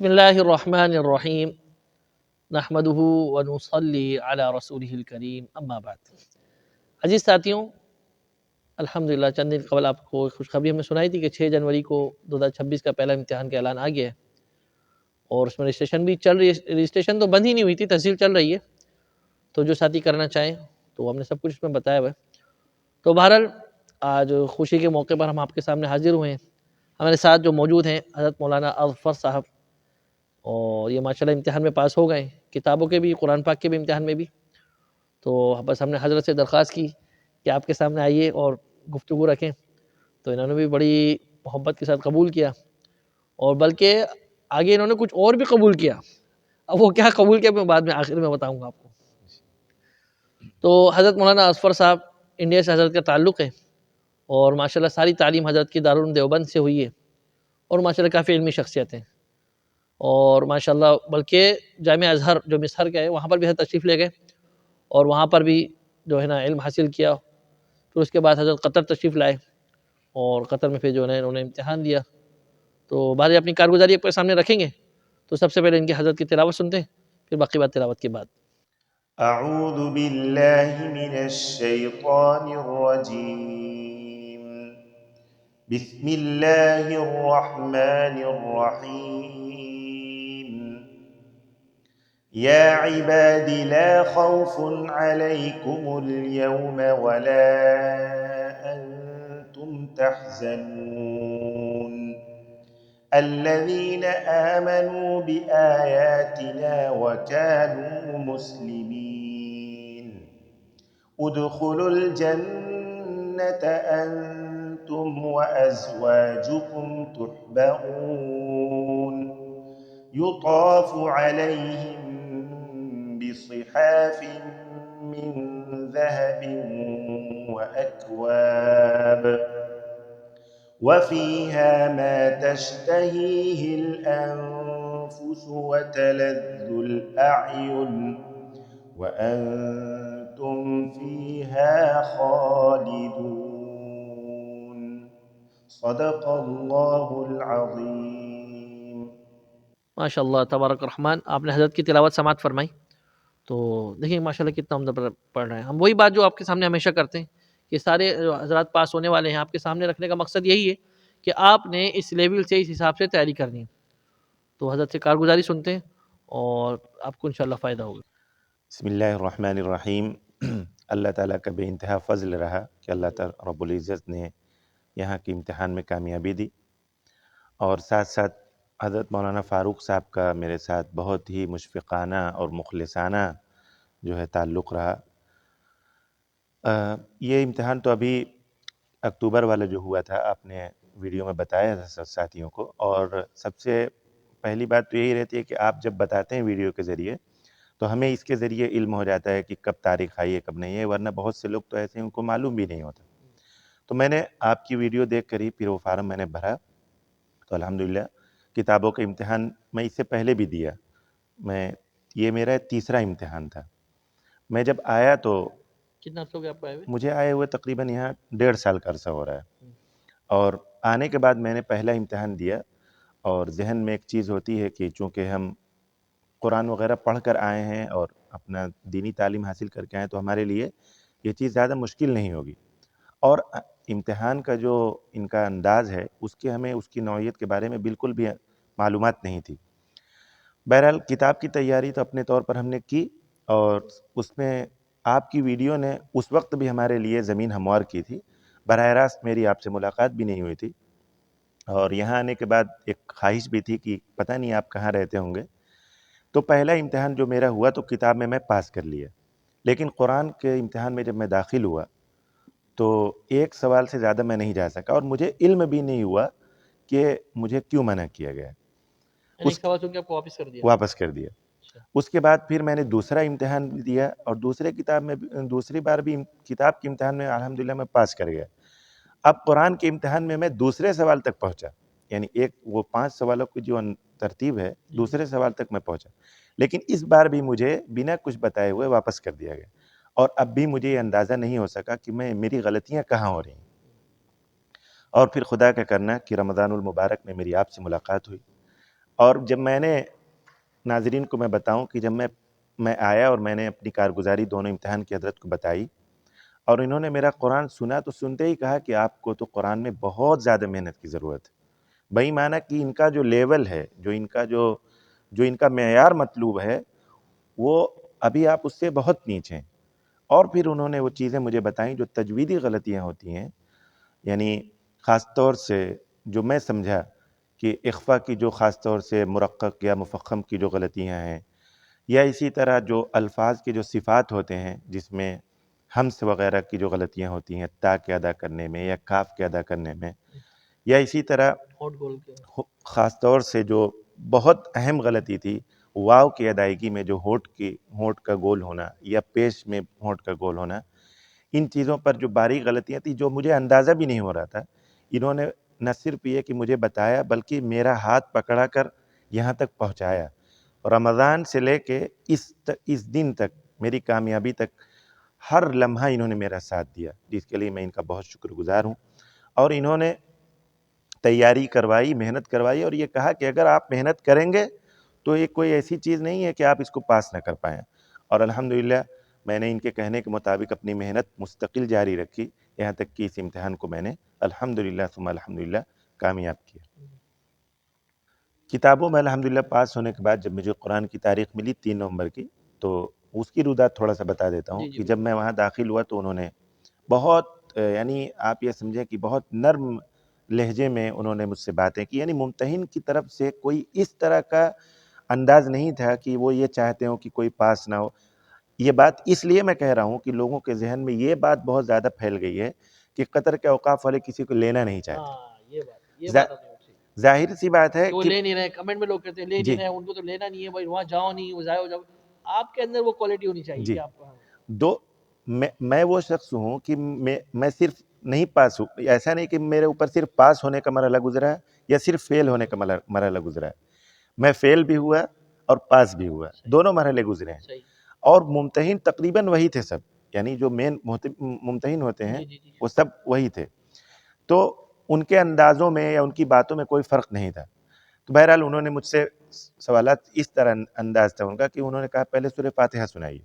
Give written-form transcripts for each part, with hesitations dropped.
بسم اللہ الرحمن الرحیم نحمدہ ونصلی علی رسولہ الکریم اما بعد۔ عزیز ساتھیوں، الحمدللہ چند دن قبل آپ کو خوشخبری ہم نے سنائی تھی کہ 6 جنوری کو 2026 کا پہلا امتحان کا اعلان آ گیا ہے، اور اس میں رجسٹریشن بھی چل رہی ہے۔ رجسٹریشن تو بند ہی نہیں ہوئی تھی، تسجیل چل رہی ہے، تو جو ساتھی کرنا چاہیں تو ہم نے سب کچھ اس میں بتایا ہوا ہے۔ تو بہرحال آج خوشی کے موقع پر ہم آپ کے سامنے حاضر ہوئے ہیں۔ ہمارے ساتھ جو موجود ہیں حضرت مولانا اظفر صاحب، اور یہ ماشاءاللہ امتحان میں پاس ہو گئے، کتابوں کے بھی، قرآن پاک کے بھی امتحان میں بھی۔ تو بس ہم نے حضرت سے درخواست کی کہ آپ کے سامنے آئیے اور گفتگو رکھیں، تو انہوں نے بھی بڑی محبت کے ساتھ قبول کیا، اور بلکہ آگے انہوں نے کچھ اور بھی قبول کیا۔ اب وہ کیا قبول کیا میں بعد میں آخر میں بتاؤں گا آپ کو۔ تو حضرت مولانا اظفر صاحب، انڈیا سے حضرت کا تعلق ہے، اور ماشاءاللہ ساری تعلیم حضرت کی دارالعلوم دیوبند سے ہوئی ہے، اور ماشاءاللہ کافی علمی شخصیت ہیں، اور ماشاءاللہ بلکہ جامعہ ازہر جو مصر کا ہے وہاں پر بھی حضرت تشریف لے گئے، اور وہاں پر بھی جو ہے نا علم حاصل کیا۔ پھر اس کے بعد حضرت قطر تشریف لائے، اور قطر میں پھر جو ہے انہوں نے امتحان دیا۔ تو بہرحال اپنی کارگزاری اپنے سامنے رکھیں گے، تو سب سے پہلے ان کی حضرت کی تلاوت سنتے ہیں، پھر باقی بات تلاوت کے بعد۔ اعوذ باللہ من الشیطان الرجیم، بسم اللہ الرحمن الرحیم، یا عباد لا خوف علیکم اليوم ولا انتم تحزنون الذين آمنوا بآياتنا وكانوا مسلمين ادخلوا الجنة أنتم وأزواجكم تحبرون يطاف عليهم بصحاف من ذهب وأكواب وفيها ما تشتهيه الأنفس وتلذ الأعين وأنتم فيها خالدون صدق اللہ العظیم۔ ماشاءاللہ تبارک الرحمن، آپ نے حضرت کی تلاوت سماعت فرمائی، تو دیکھیں ماشاءاللہ کتنا عمدہ پڑھ رہے ہیں۔ ہم وہی بات جو آپ کے سامنے ہمیشہ کرتے ہیں کہ سارے جو حضرات پاس ہونے والے ہیں آپ کے سامنے رکھنے کا مقصد یہی ہے کہ آپ نے اس لیول سے، اس حساب سے تیاری کرنی ہے۔ تو حضرت سے کارگزاری سنتے ہیں اور آپ کو انشاءاللہ فائدہ ہوگا۔ بسم اللہ الرحمن الرحیم۔ اللہ تعالیٰ کا بے انتہا فضل رہا کہ اللہ تعالیٰ رب العزت نے یہاں کے امتحان میں کامیابی دی، اور ساتھ ساتھ حضرت مولانا فاروق صاحب کا میرے ساتھ بہت ہی مشفقانہ اور مخلصانہ جو ہے تعلق رہا۔ یہ امتحان تو ابھی اکتوبر والا جو ہوا تھا آپ نے ویڈیو میں بتایا تھا ساتھیوں کو، اور سب سے پہلی بات تو یہی رہتی ہے کہ آپ جب بتاتے ہیں ویڈیو کے ذریعے تو ہمیں اس کے ذریعے علم ہو جاتا ہے کہ کب تاریخ آئی ہے کب نہیں ہے، ورنہ بہت سے لوگ تو ایسے ہیں ان کو معلوم بھی نہیں ہوتا۔ تو میں نے آپ کی ویڈیو دیکھ کر ہی پھر وہ فارم میں نے بھرا، تو الحمدللہ کتابوں کا امتحان میں اس سے پہلے بھی دیا۔ یہ میرا تیسرا امتحان تھا۔ میں جب آیا تو کتنا عرصہ ہو گیا آپ کو آئے ہوئے؟ مجھے آئے ہوئے تقریباً یہاں 1.5 سال کا عرصہ ہو رہا ہے، اور آنے کے بعد میں نے پہلا امتحان دیا، اور ذہن میں ایک چیز ہوتی ہے کہ چونکہ ہم قرآن وغیرہ پڑھ کر آئے ہیں اور اپنا دینی تعلیم حاصل کر کے آئے ہیں، تو ہمارے لیے یہ چیز زیادہ مشکل نہیں ہوگی، اور امتحان کا جو ان کا انداز ہے اس کے ہمیں اس کی نوعیت کے بارے میں بالکل بھی معلومات نہیں تھی۔ بہرحال کتاب کی تیاری تو اپنے طور پر ہم نے کی، اور اس میں آپ کی ویڈیو نے اس وقت بھی ہمارے لیے زمین ہموار کی تھی۔ براہ راست میری آپ سے ملاقات بھی نہیں ہوئی تھی، اور یہاں آنے کے بعد ایک خواہش بھی تھی کہ پتہ نہیں آپ کہاں رہتے ہوں گے۔ تو پہلا امتحان جو میرا ہوا تو کتاب میں پاس کر لیا، لیکن قرآن کے امتحان میں جب میں داخل ہوا تو ایک سوال سے زیادہ میں نہیں جا سکا، اور مجھے علم بھی نہیں ہوا کہ مجھے کیوں منع کیا گیا۔ ایک سوال سن کے آپ کو واپس کر دیا؟ واپس کر دیا۔ اس کے بعد پھر میں نے دوسرا امتحان دیا، اور دوسری بار بھی کتاب کے امتحان میں الحمدللہ میں پاس کر گیا۔ اب قرآن کے امتحان میں دوسرے سوال تک پہنچا، یعنی وہ 5 سوالوں کی جو ترتیب ہے دوسرے سوال تک میں پہنچا، لیکن اس بار بھی مجھے بنا کچھ بتائے ہوئے واپس کر دیا گیا، اور اب بھی مجھے یہ اندازہ نہیں ہو سکا کہ میری غلطیاں کہاں ہو رہی ہیں۔ اور پھر خدا کا کرنا کہ رمضان المبارک میں میری آپ سے ملاقات ہوئی، اور جب میں نے ناظرین کو میں بتاؤں کہ جب میں آیا اور میں نے اپنی کارگزاری دونوں امتحان کی حضرت کو بتائی اور انہوں نے میرا قرآن سنا تو سنتے ہی کہا کہ آپ کو تو قرآن میں بہت زیادہ محنت کی ضرورت ہے، بھائی معنی کہ ان کا جو لیول ہے، جو ان کا معیار مطلوب ہے، وہ ابھی آپ اس سے بہت نیچے ہیں۔ اور پھر انہوں نے وہ چیزیں مجھے بتائیں جو تجویدی غلطیاں ہوتی ہیں، یعنی خاص طور سے جو میں سمجھا کہ اخفا کی جو خاص طور سے مرقق یا مفخم کی جو غلطیاں ہیں، یا اسی طرح جو الفاظ کے جو صفات ہوتے ہیں جس میں ہمس وغیرہ کی جو غلطیاں ہوتی ہیں تا کے ادا کرنے میں یا کاف کے ادا کرنے میں، یا اسی طرح ہوٹ گول کے خاص طور سے جو بہت اہم غلطی تھی واو کی ادائیگی میں جو ہونٹ کا گول ہونا یا پیش میں ہونٹ کا گول ہونا، ان چیزوں پر جو باریک غلطیاں تھیں جو مجھے اندازہ بھی نہیں ہو رہا تھا، انہوں نے نہ صرف یہ کہ مجھے بتایا بلکہ میرا ہاتھ پکڑا کر یہاں تک پہنچایا۔ رمضان سے لے کے اس دن تک، میری کامیابی تک، ہر لمحہ انہوں نے میرا ساتھ دیا، جس کے لیے میں ان کا بہت شکر گزار ہوں۔ اور انہوں نے تیاری کروائی، محنت کروائی، اور یہ کہا کہ اگر آپ محنت کریں گے تو یہ کوئی ایسی چیز نہیں ہے کہ آپ اس کو پاس نہ کر پائیں۔ اور الحمدللہ میں نے ان کے کہنے کے مطابق اپنی محنت مستقل جاری رکھی، یہاں تک کہ اس امتحان کو میں نے الحمدللہ ثم الحمدللہ کامیاب کیا۔ کتابوں میں الحمدللہ پاس ہونے کے بعد جب مجھے قرآن کی تاریخ ملی 3 نومبر کی، تو اس کی رودات تھوڑا سا بتا دیتا ہوں کہ جب میں وہاں داخل ہوا تو انہوں نے بہت یعنی آپ یہ سمجھیں کہ بہت نرم لہجے میں انہوں نے مجھ سے باتیں کی، یعنی ممتحن کی طرف سے کوئی اس طرح کا انداز نہیں تھا کہ وہ یہ چاہتے ہوں کہ کوئی پاس نہ ہو۔ یہ بات اس لیے میں کہہ رہا ہوں کہ لوگوں کے ذہن میں یہ بات بہت زیادہ پھیل گئی ہے کہ قطر کے اوقاف والے کسی کو لینا نہیں چاہتے۔ یہ بات ظاہر سی بات ہے وہ لے نہیں رہے، کمنٹ میں لوگ کہتے ہیں لے نہیں رہے، ان کو تو لینا نہیں ہے بھائی، وہاں جاؤ نہیں، وہ ضائع ہو جاؤ۔ آپ کے اندر وہ کوالٹی ہونی چاہیے کہ آپ کو میں وہ شخص ہوں کہ میں صرف نہیں پاس ہوں، ایسا نہیں کہ میرے اوپر صرف پاس ہونے کا مرحلہ گزرا ہے یا صرف فیل ہونے کا مرحلہ گزرا ہے، میں فیل بھی ہوا اور پاس بھی ہوا، دونوں مرحلے گزرے ہیں۔ اور ممتحن تقریباً وہی تھے سب، یعنی جو مین ممتحن ہوتے ہیں وہ سب وہی تھے، تو ان کے اندازوں میں یا ان کی باتوں میں کوئی فرق نہیں تھا۔ تو بہرحال انہوں نے مجھ سے سوالات اس طرح انداز تھا ان کا کہ انہوں نے کہا پہلے سورہ فاتحہ سنائیے۔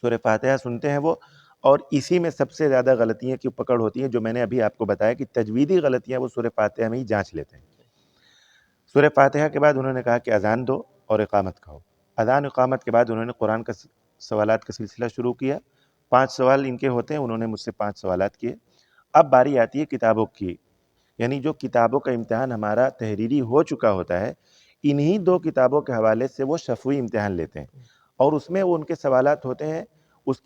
سورہ فاتحہ سنتے ہیں وہ، اور اسی میں سب سے زیادہ غلطیاں کی پکڑ ہوتی ہیں جو میں نے ابھی آپ کو بتایا کہ تجویدی غلطیاں وہ سورہ فاتحہ میں ہی جانچ لیتے ہیں۔ سورہ فاتحہ کے بعد انہوں نے کہا کہ اذان دو اور اقامت کہو۔ اذان اقامت کے بعد انہوں نے قرآن کا سوالات کا سلسلہ شروع کیا، 5 سوال ان کے ہوتے ہیں، انہوں نے مجھ سے 5 سوالات کیے۔ اب باری آتی ہے کتابوں کی، یعنی جو کتابوں کا امتحان ہمارا تحریری ہو چکا ہوتا ہے، انہی 2 کتابوں کے حوالے سے وہ شفوی امتحان لیتے ہیں، اور اس میں وہ ان کے سوالات ہوتے ہیں، اس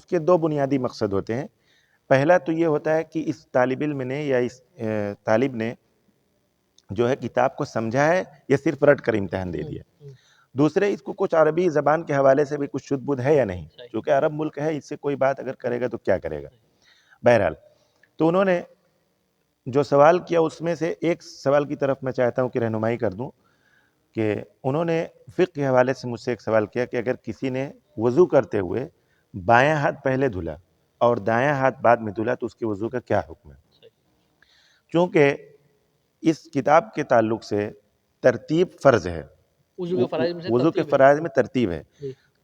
کے 2 بنیادی مقصد ہوتے ہیں۔ پہلا تو یہ ہوتا ہے کہ اس طالب علم نے یا اس طالب نے جو ہے کتاب کو سمجھا ہے یا صرف رٹ کر امتحان دے دیا۔ دوسرے، اس کو کچھ عربی زبان کے حوالے سے بھی کچھ شدھ بدھ ہے یا نہیں، کیونکہ عرب ملک ہے، اس سے کوئی بات اگر کرے گا تو کیا کرے گا۔ بہرحال تو انہوں نے جو سوال کیا اس میں سے ایک سوال کی طرف میں چاہتا ہوں کہ رہنمائی کر دوں، کہ انہوں نے فقہ کے حوالے سے مجھ سے ایک سوال کیا کہ اگر کسی نے وضو کرتے ہوئے بایاں ہاتھ پہلے دھلا اور دایاں ہاتھ بعد میں دھلا تو اس کے وضو کا کیا حکم ہے۔ چونکہ اس کتاب کے تعلق سے ترتیب فرض ہے، وضو کے فرائض میں ترتیب ہے،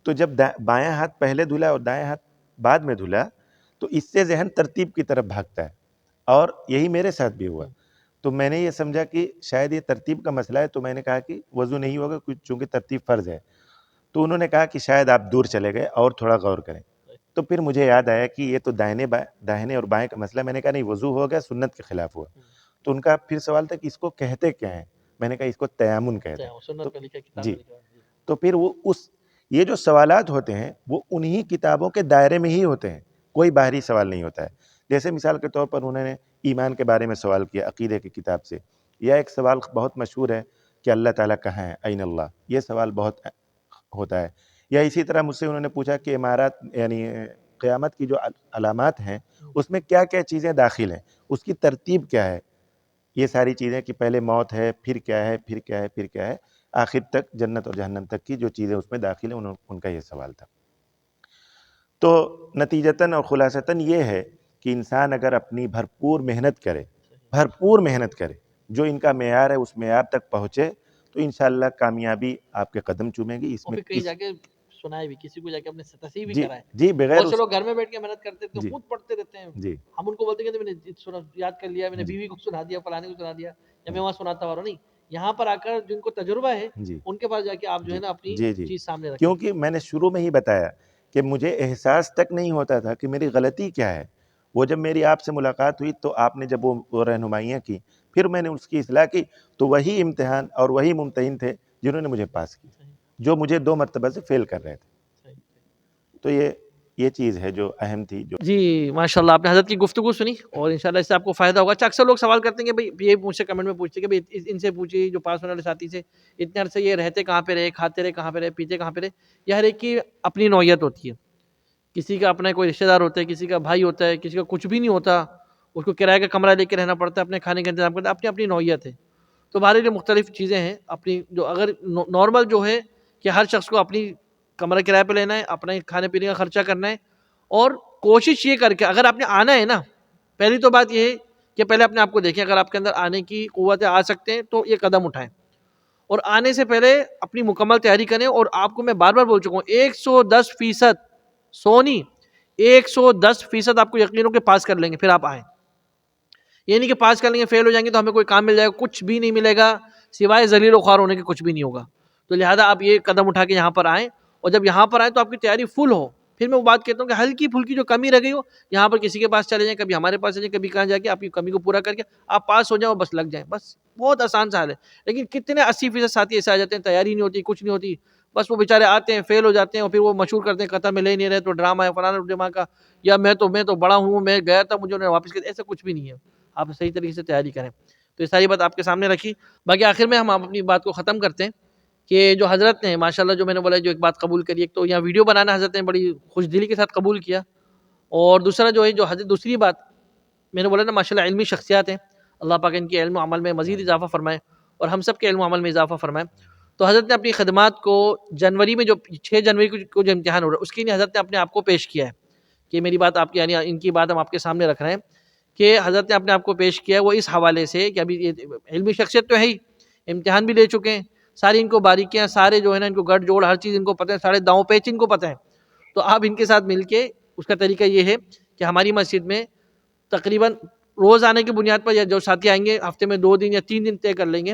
تو جب بایاں ہاتھ پہلے دھلا اور دایاں ہاتھ بعد میں دھلا تو اس سے ذہن ترتیب کی طرف بھاگتا ہے، اور یہی میرے ساتھ بھی ہوا۔ تو میں نے یہ سمجھا کہ شاید یہ ترتیب کا مسئلہ ہے، تو میں نے کہا کہ وضو نہیں ہوگا چونکہ ترتیب فرض ہے۔ تو انہوں نے کہا کہ شاید آپ دور چلے گئے اور تھوڑا غور کریں۔ تو پھر مجھے یاد آیا کہ یہ تو داہنے اور بائیں کا مسئلہ، میں نے کہا نہیں، وضو ہو گیا، سنت کے خلاف ہوا۔ تو ان کا پھر سوال تھا کہ اس کو کہتے کیا ہیں؟ میں نے کہا اس کو تیمم کہتے ہیں۔ جی، تو پھر یہ جو سوالات ہوتے ہیں وہ انہی کتابوں کے دائرے میں ہی ہوتے ہیں، کوئی باہری سوال نہیں ہوتا ہے۔ جیسے مثال کے طور پر انہوں نے ایمان کے بارے میں سوال کیا عقیدے کی کتاب سے، یا ایک سوال بہت مشہور ہے کہ اللہ تعالیٰ کہاں ہے، این اللہ، یہ سوال بہت ہوتا ہے۔ یا اسی طرح مجھ سے انہوں نے پوچھا کہ امارات یعنی قیامت کی جو علامات ہیں اس میں کیا کیا چیزیں داخل ہیں، اس کی ترتیب کیا ہے، یہ ساری چیزیں کہ پہلے موت ہے، پھر کیا ہے، پھر کیا ہے، پھر کیا ہے، آخر تک جنت اور جہنم تک کی جو چیزیں اس میں داخل ہیں، ان کا یہ سوال تھا۔ تو نتیجتاً اور خلاصتاً یہ ہے کہ انسان اگر اپنی بھرپور محنت کرے جو ان کا معیار ہے اس معیار تک پہنچے تو انشاءاللہ کامیابی آپ کے قدم چومے گی. اس اور میں پھر کہیں جا کے سنائے بھی، کسی کو جا کے اپنے تصحیح بھی جی کرائے. جی بغیر بہت سے لوگ گھر میں بیٹھ کے محنت کرتے تھے، جی خود پڑھتے رہتے ہیں. جی ہم ان کو بولتے ہیں کہ میں نے سنا یاد کر لیا، میں نے جی بیوی کو سنا دیا، فلانے کو سنا دیا، یا میں وہاں سناتا ہوں. نہیں، یہاں پر آ کر جن کو تجربہ ہے جی ان کے پاس جا کے آپ جو جی ہے نا اپنی جی جی چیز سامنے رکھیں. کیونکہ میں نے شروع میں ہی بتایا کہ مجھے احساس تک نہیں ہوتا تھا کہ میری غلطی کیا ہے. وہ جب میری آپ سے ملاقات ہوئی تو آپ نے جب وہ رہنمائیاں کی، پھر میں نے اس کی اصلاح کی، تو وہی امتحان اور وہی ممتحن تھے جنہوں نے مجھے پاس کی، جو مجھے 2 مرتبہ سے فیل کر رہے تھے. تو یہ چیز ہے جو اہم تھی. جو جی ماشاءاللہ آپ نے حضرت کی گفتگو سنی اور انشاءاللہ اس سے آپ کو فائدہ ہوگا. اچھا اکثر لوگ سوال کرتے ہیں کہ بھئی یہ مجھ سے کمنٹ میں پوچھتے ہیں کہ بھئی ان سے پوچھیے جو پاس ہونے والے ساتھی سے، اتنے عرصے یہ رہتے کہاں پہ رہے، کھاتے رہے کہاں پہ رہے، پیتے کہاں پہ رہے. یہ ہر ایک کی اپنی نوعیت ہوتی ہے. کسی کا اپنا کوئی رشتہ دار ہوتا ہے، کسی کا بھائی ہوتا ہے، کسی کا کچھ بھی نہیں ہوتا، اس کو کرایہ کا کمرہ لے کے رہنا پڑتا ہے، اپنے کھانے کا انتظام کرتا ہے. اپنی اپنی نوعیت ہے. تو ہمارے لیے مختلف چیزیں ہیں اپنی. جو اگر نارمل جو ہے کہ ہر شخص کو اپنی کمرہ کرایہ پہ لینا ہے، اپنے کھانے پینے کا خرچہ کرنا ہے، اور کوشش یہ کر کے اگر آپ نے آنا ہے نا، پہلی تو بات یہ ہے کہ پہلے اپنے آپ کو دیکھیں. اگر آپ کے اندر آنے کی قوت آ سکتے ہیں تو یہ قدم اٹھائیں، اور آنے سے پہلے اپنی مکمل تیاری کریں. اور آپ کو میں بار بار بول چکا ہوں 110% سونی 110% آپ کو یقین ہو کہ پاس کر لیں گے، پھر آپ آئیں. یہ نہیں کہ پاس کر لیں گے فیل ہو جائیں گے تو ہمیں کوئی کام مل جائے گا، کچھ بھی نہیں ملے گا سوائے ذلیل و خوار ہونے کے، کچھ بھی نہیں ہوگا. تو لہٰذا آپ یہ قدم اٹھا کے یہاں پر آئیں، اور جب یہاں پر آئیں تو آپ کی تیاری فل ہو. پھر میں وہ بات کہتا ہوں کہ ہلکی پھلکی جو کمی رہ گئی ہو، یہاں پر کسی کے پاس چلے جائیں، کبھی ہمارے پاس چلے جائیں، کبھی کہاں جا کے آپ کی کمی کو پورا کر کے آپ پاس ہو جائیں اور بس لگ جائیں. بس بہت آسان سا حال ہے. لیکن کتنے 80% ساتھی ایسے آ جاتے ہیں، تیاری نہیں ہوتی، کچھ نہیں ہوتی، بس وہ بیچارے آتے ہیں فیل ہو جاتے ہیں، اور پھر وہ مشہور کرتے ہیں قطر میں لے نہیں رہے تو ڈرامہ ہے فلانا ڈرامہ کا، یا میں تو بڑا ہوں، میں گیا تھا مجھے انہوں نے واپس کیا. ایسا کچھ بھی نہیں ہے. آپ صحیح طریقے سے تیاری کریں. تو یہ ساری بات آپ کے سامنے رکھی. باقی آخر میں ہم اپنی بات کو ختم کرتے ہیں کہ جو حضرت نے ماشاءاللہ جو میں نے بولا جو ایک بات قبول کری، ایک تو یہاں ویڈیو بنانا حضرت نے بڑی خوش دلی کے ساتھ قبول کیا، اور دوسرا جو ہے جو حضرت دوسری بات میں نے بولا نا ماشاءاللہ علمی شخصیات ہیں، اللہ پاک ان کے علم و عمل میں مزید اضافہ فرمائے اور ہم سب کے علم و عمل میں اضافہ فرمائے. تو حضرت نے اپنی خدمات کو جنوری میں جو 6 جنوری کو جو امتحان ہو رہا ہے اس کے لیے حضرت نے اپنے آپ کو پیش کیا ہے. کہ میری بات آپ کی یعنی ان کی بات ہم آپ کے سامنے رکھ رہے ہیں کہ حضرت نے اپنے آپ کو پیش کیا ہے وہ اس حوالے سے کہ ابھی یہ علمی شخصیت تو ہے ہی، امتحان بھی لے چکے ہیں، ساری ان کو باریکیاں سارے جو ہے نا ان کو گڑ جوڑ ہر چیز ان کو پتہ ہے، سارے داؤں پیچ ان کو پتہ ہے. تو آپ ان کے ساتھ مل کے اس کا طریقہ یہ ہے کہ ہماری مسجد میں تقریباً روز آنے کی بنیاد پر یا جو ساتھی آئیں گے ہفتے میں 2 دن یا 3 دن طے کر لیں گے،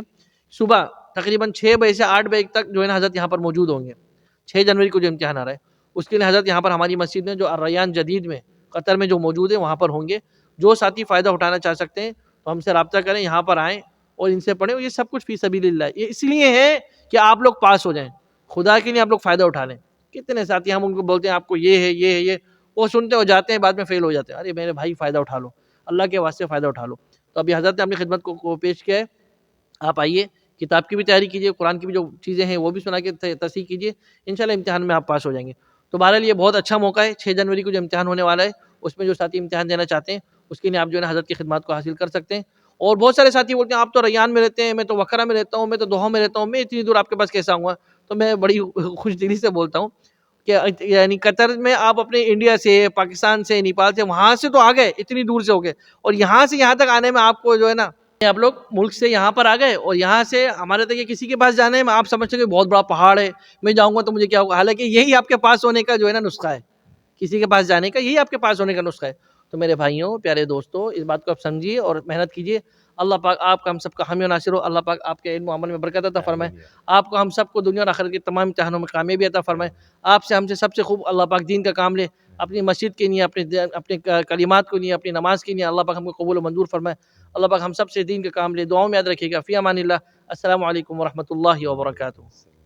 صبح تقریباً 6 بجے سے 8 بجے تک جو ہے نا حضرت یہاں پر موجود ہوں گے. 6 جنوری کو جو امتحان آ رہا ہے اس کے لیے حضرت یہاں پر ہماری مسجد میں جو الریان جدید میں قطر میں جو موجود ہے وہاں پر ہوں گے. جو ساتھی فائدہ اٹھانا چاہ سکتے ہیں تو ہم سے رابطہ کریں، یہاں پر آئیں اور ان سے پڑھیں. یہ سب کچھ فی سبیل اللہ ہے. یہ اس لیے ہے کہ آپ لوگ پاس ہو جائیں، خدا کے لیے آپ لوگ فائدہ اٹھا لیں. کتنے ساتھی ہم ان کو بولتے ہیں آپ کو یہ ہے یہ ہے یہ، وہ سنتے ہو جاتے ہیں بعد میں فیل ہو جاتے ہیں. ارے میرے بھائی فائدہ اٹھا لو، اللہ کے واسطے فائدہ اٹھا لو. تو ابھی حضرت نے اپنی خدمت کو پیش کیا ہے. آپ آئیے، کتاب کی بھی تیاری کیجیے، قرآن کی بھی جو چیزیں ہیں وہ بھی سنا کے تصحیح کیجیے، انشاءاللہ امتحان میں آپ پاس ہو جائیں گے. تو بہرحال یہ بہت اچھا موقع ہے. 6 جنوری کو جو امتحان ہونے والا ہے اس میں جو ساتھی امتحان دینا چاہتے ہیں اس کے لیے آپ جو ہے نا حضرت کی خدمات کو حاصل کر سکتے ہیں. اور بہت سارے ساتھی بولتے ہیں آپ تو ریان میں رہتے ہیں، میں تو وکرہ میں رہتا ہوں، میں تو دوحہ میں رہتا ہوں، میں اتنی دور آپ کے پاس کیسا آؤں گا؟ تو میں بڑی خوش دلی سے بولتا ہوں کہ یعنی قطر میں آپ اپنے انڈیا سے، پاکستان سے، نیپال سے، وہاں سے تو آ گئے، اتنی دور سے ہو گئے، اور یہاں سے یہاں تک آنے میں آپ کو جو ہے نا آپ لوگ ملک سے یہاں پر آ گئے، اور یہاں سے ہمارے تک کسی کے پاس جانے میں آپ سمجھتے ہیں کہ بہت بڑا پہاڑ ہے، میں جاؤں گا تو مجھے کیا ہوگا. حالانکہ یہی آپ کے پاس ہونے کا جو ہے نا نسخہ ہے، کسی کے پاس جانے کا یہی آپ کے پاس ہونے کا نسخہ ہے. تو میرے بھائیوں پیارے دوستوں اس بات کو آپ سمجھیے اور محنت کیجیے. اللہ پاک آپ کا ہم سب کا حامی و ناصر ہو. اللہ پاک آپ کے علم و عمل میں برکت عطا فرمائے. آپ کو ہم سب کو دنیا اور آخرت کے تمام امتحانوں میں کامیابی عطا فرمائے. آپ سے ہم سے سب سے خوب اللہ پاک دین کا کام لے، اپنی مسجد کے لیے، اپنے کلمات کے لیے، اپنی نماز کے لیے اللہ پاک ہم کو قبول و منظور فرمائے. اللہ پاک ہم سب سے دین کا کام لے. دعاؤں میں یاد رکھیے گا. فی امان اللہ. السلام علیکم ورحمۃ اللہ وبرکاتہ.